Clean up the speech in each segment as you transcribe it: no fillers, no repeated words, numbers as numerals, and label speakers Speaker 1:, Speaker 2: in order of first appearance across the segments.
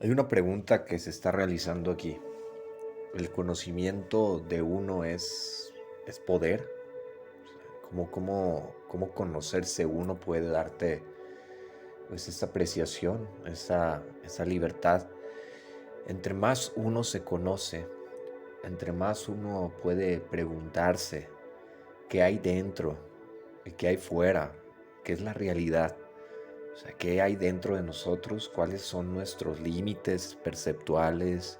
Speaker 1: Hay una pregunta que se está realizando aquí. ¿El conocimiento de uno es poder? ¿Cómo conocerse uno puede darte pues esa apreciación, esa libertad? Entre más uno se conoce, entre más uno puede preguntarse qué hay dentro y qué hay fuera, qué es la realidad. O sea, qué hay dentro de nosotros, cuáles son nuestros límites perceptuales,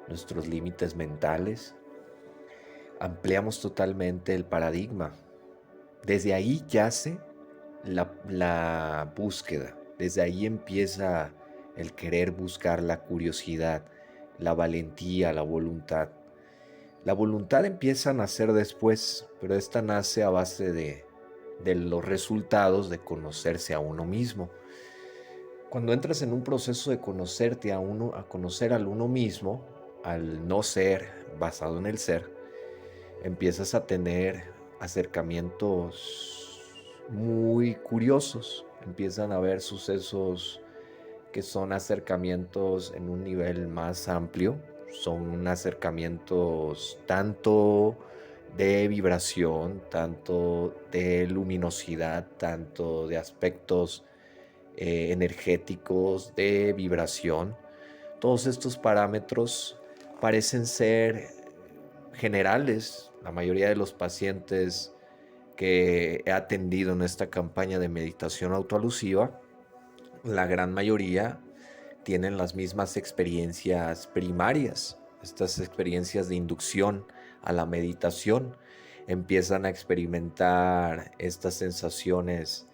Speaker 1: nuestros límites mentales, ampliamos totalmente el paradigma. Desde ahí yace la búsqueda, desde ahí empieza el querer buscar, la curiosidad, la valentía, la voluntad. La voluntad empieza a nacer después, pero esta nace a base de los resultados de conocerse a uno mismo. Cuando entras en un proceso de conocerte a uno, a conocer al uno mismo, al no ser basado en el ser, empiezas a tener acercamientos muy curiosos. Empiezan a haber sucesos que son acercamientos en un nivel más amplio. Son acercamientos tanto de vibración, tanto de luminosidad, tanto de aspectos energéticos, de vibración. Todos estos parámetros parecen ser generales. La mayoría de los pacientes que he atendido en esta campaña de meditación autoalusiva, la gran mayoría tienen las mismas experiencias primarias, estas experiencias de inducción a la meditación. Empiezan a experimentar estas sensaciones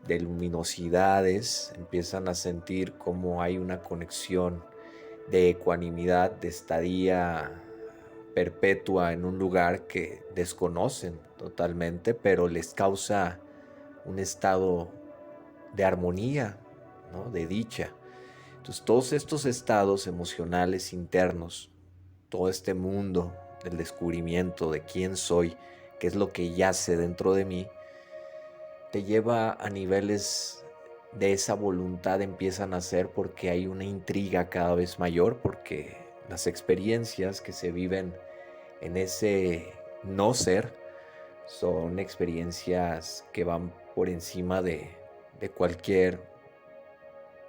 Speaker 1: de luminosidades, empiezan a sentir cómo hay una conexión de ecuanimidad, de estadía perpetua en un lugar que desconocen totalmente, pero les causa un estado de armonía, ¿no? De dicha. Entonces, todos estos estados emocionales internos, todo este mundo del descubrimiento de quién soy, qué es lo que yace dentro de mí, te lleva a niveles de esa voluntad empiezan a ser porque hay una intriga cada vez mayor, porque las experiencias que se viven en ese no ser son experiencias que van por encima de cualquier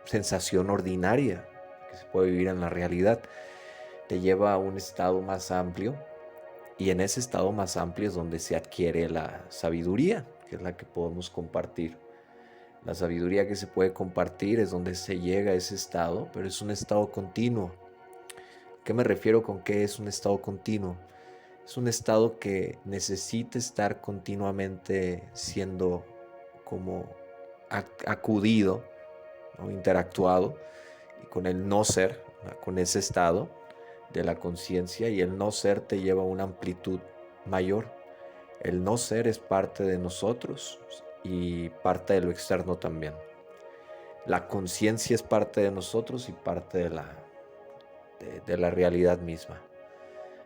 Speaker 1: sensación ordinaria que se puede vivir en la realidad. Te lleva a un estado más amplio y en ese estado más amplio es donde se adquiere la sabiduría, que es la que podemos compartir. La sabiduría que se puede compartir es donde se llega a ese estado, pero es un estado continuo. ¿A qué me refiero con que es un estado continuo? Es un estado que necesita estar continuamente siendo como acudido, ¿no? Interactuado y con el no ser, ¿no? Con ese estado de la conciencia, y el no ser te lleva a una amplitud mayor. El no ser es parte de nosotros y parte de lo externo también. La conciencia es parte de nosotros y parte de la realidad misma.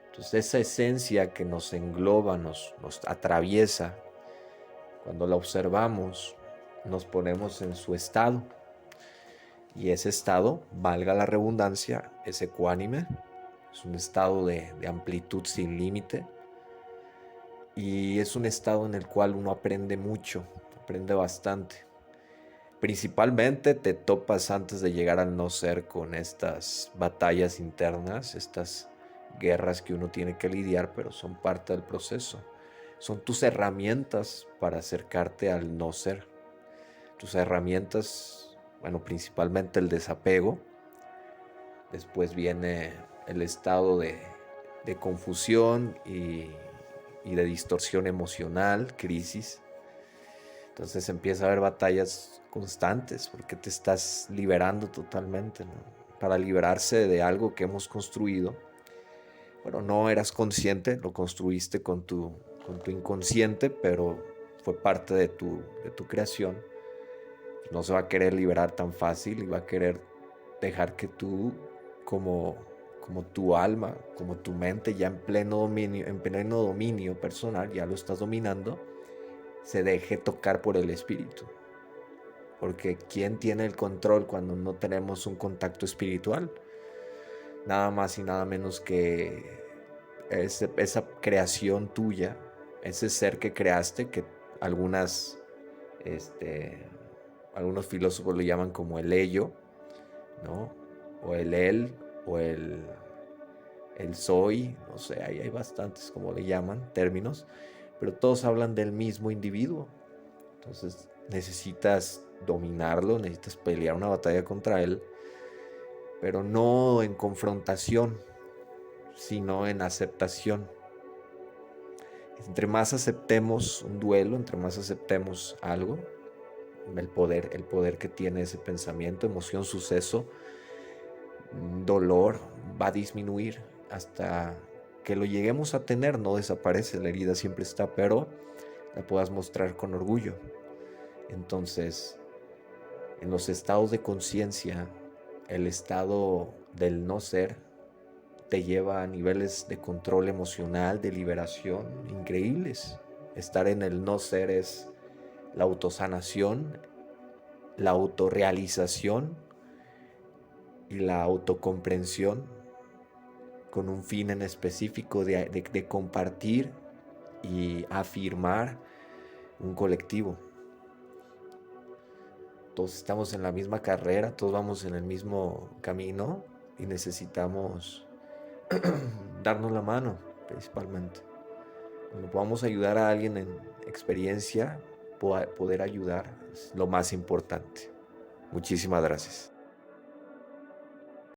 Speaker 1: Entonces esa esencia que nos engloba, nos atraviesa, cuando la observamos, nos ponemos en su estado. Y ese estado, valga la redundancia, es ecuánime, es un estado de amplitud sin límite. Y es un estado en el cual uno aprende mucho, aprende bastante. Principalmente te topas antes de llegar al no ser con estas batallas internas, estas guerras que uno tiene que lidiar, pero son parte del proceso. Son tus herramientas para acercarte al no ser. Tus herramientas, bueno, principalmente el desapego. Después viene el estado de confusión y de distorsión emocional, crisis. Entonces empieza a haber batallas constantes porque te estás liberando totalmente, ¿no? Para liberarse de algo que hemos construido. Bueno, no eras consciente, lo construiste con tu inconsciente, pero fue parte de tu creación. No se va a querer liberar tan fácil y va a querer dejar que tú, como tu alma, como tu mente, ya en pleno dominio personal, ya lo estás dominando, se deje tocar por el espíritu. porque ¿quién tiene el control cuando no tenemos un contacto espiritual? Nada más y nada menos que esa creación tuya, ese ser que creaste, que algunas, este, algunos filósofos lo llaman como el ello, ¿no? O el él, o el soy, no sé, hay bastantes como le llaman términos, pero todos hablan del mismo individuo. Entonces necesitas dominarlo, necesitas pelear una batalla contra él, pero no en confrontación, sino en aceptación. Entre más aceptemos un duelo, entre más aceptemos algo, el poder que tiene ese pensamiento, emoción, suceso, dolor, va a disminuir hasta que lo lleguemos a tener. No desaparece, la herida siempre está, pero la puedas mostrar con orgullo. Entonces, en los estados de conciencia, el estado del no ser te lleva a niveles de control emocional, de liberación increíbles. Estar en el no ser es la autosanación, la autorrealización y la autocomprensión con un fin en específico de compartir y afirmar un colectivo. Todos estamos en la misma carrera, todos vamos en el mismo camino y necesitamos darnos la mano principalmente. Cuando podamos ayudar a alguien en experiencia, poder ayudar es lo más importante. Muchísimas gracias.